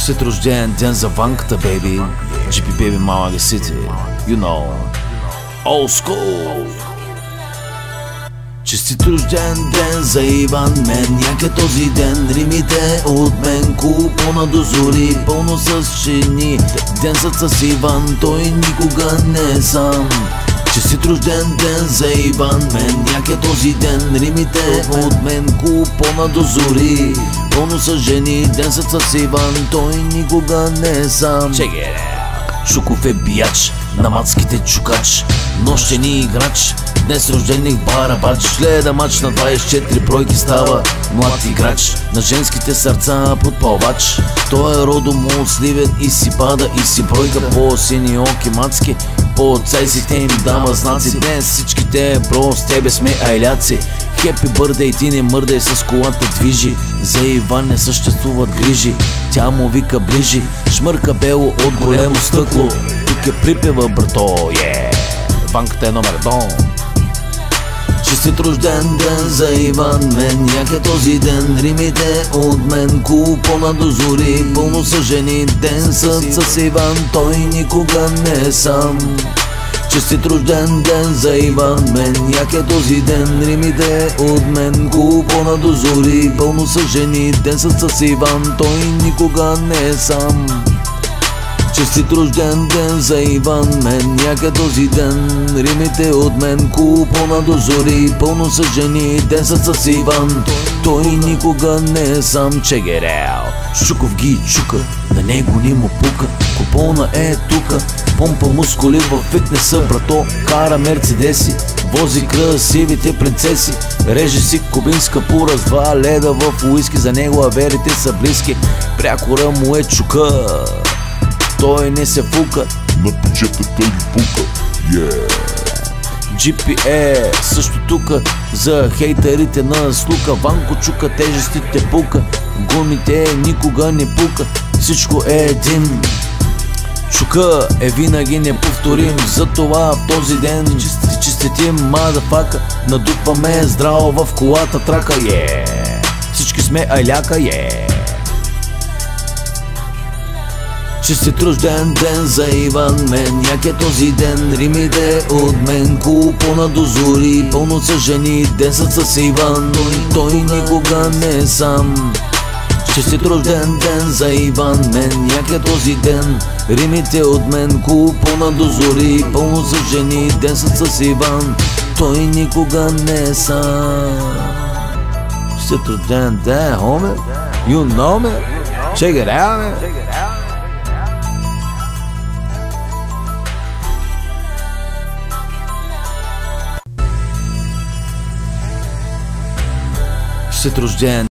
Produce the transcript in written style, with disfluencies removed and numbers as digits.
Честит рожден ден за Ванката, бейби. GP Baby Malaga City. You know. Old school. Честит рожден ден за Иван, мен як е този ден. Римите от мен, купона до зори, пълно с жени. Ден с Иван, той никога не е сам. Честит рожден ден за Иван, мен як е този ден. Римите от мен, купона до зори, пълно с жени. Ден с Иван, той никога не е сам. Шуков е бияч, на мацките чукач, нощен играч. Днес рожденик барабач, гледа мач на 24 бройки, става млад играч. На женските сърца подпалвач. Той е родом от Сливен и си пада и си бройка по сини оки мацки. По цайсите им дава знаци. Днес всичките бро с тебе сме айляци. Хепи бърдей, ти не мърдай, с колата движи. За Иван не съществуват грижи. Тя му вика ближи, шмърка бело от големо стъкло. Тук е припева, брато, Ванката е номер 1. Честит рожден ден за Иван, мен як е този ден. Римите от мен, купона до зори, пълно са жени. Ден с Иван, той никога не е сам. Честит рожден ден за Иван, мен як е този ден. Римите от мен, купона до зори, пълно са жени. Ден с Иван, той никога не е сам. Честит рожден ден за Иван, мен як е този ден. Римите от мен, купона до зори, пълно са жени. Ден с Иван, той никога не е сам. Чегерел, Шуков ги чука, на него ни му пука. Купона е тука, помпа мускули във фитнеса, брато. Кара мерцедеси, вози красивите принцеси. Реже си кубинска пура с 2 леда в уиски. За него аверите са близки, прякора му е чука. Той не се фука, на печета той ги пука. GP е също тука, за хейтерите на слука. Ванко чука, тежестите пука, гумите никога не пука. Всичко е един. Чука е винаги неповторим, затова в този ден честитим мадафака. Надупваме здраво в колата трака, всички сме айляка, Честит рожден ден за Иван, мен як е този ден. Римите от мен, купона до зори, пълно са жени. Ден с Иван, той никога не е сам. Честит рожден ден за Иван, мен як е този ден. Римите от мен, купона до зори, пълно са жени. Ден с Иван, той никога не е сам. Честит рожден ден, homme. You know me. Check it out, man. Честит рожден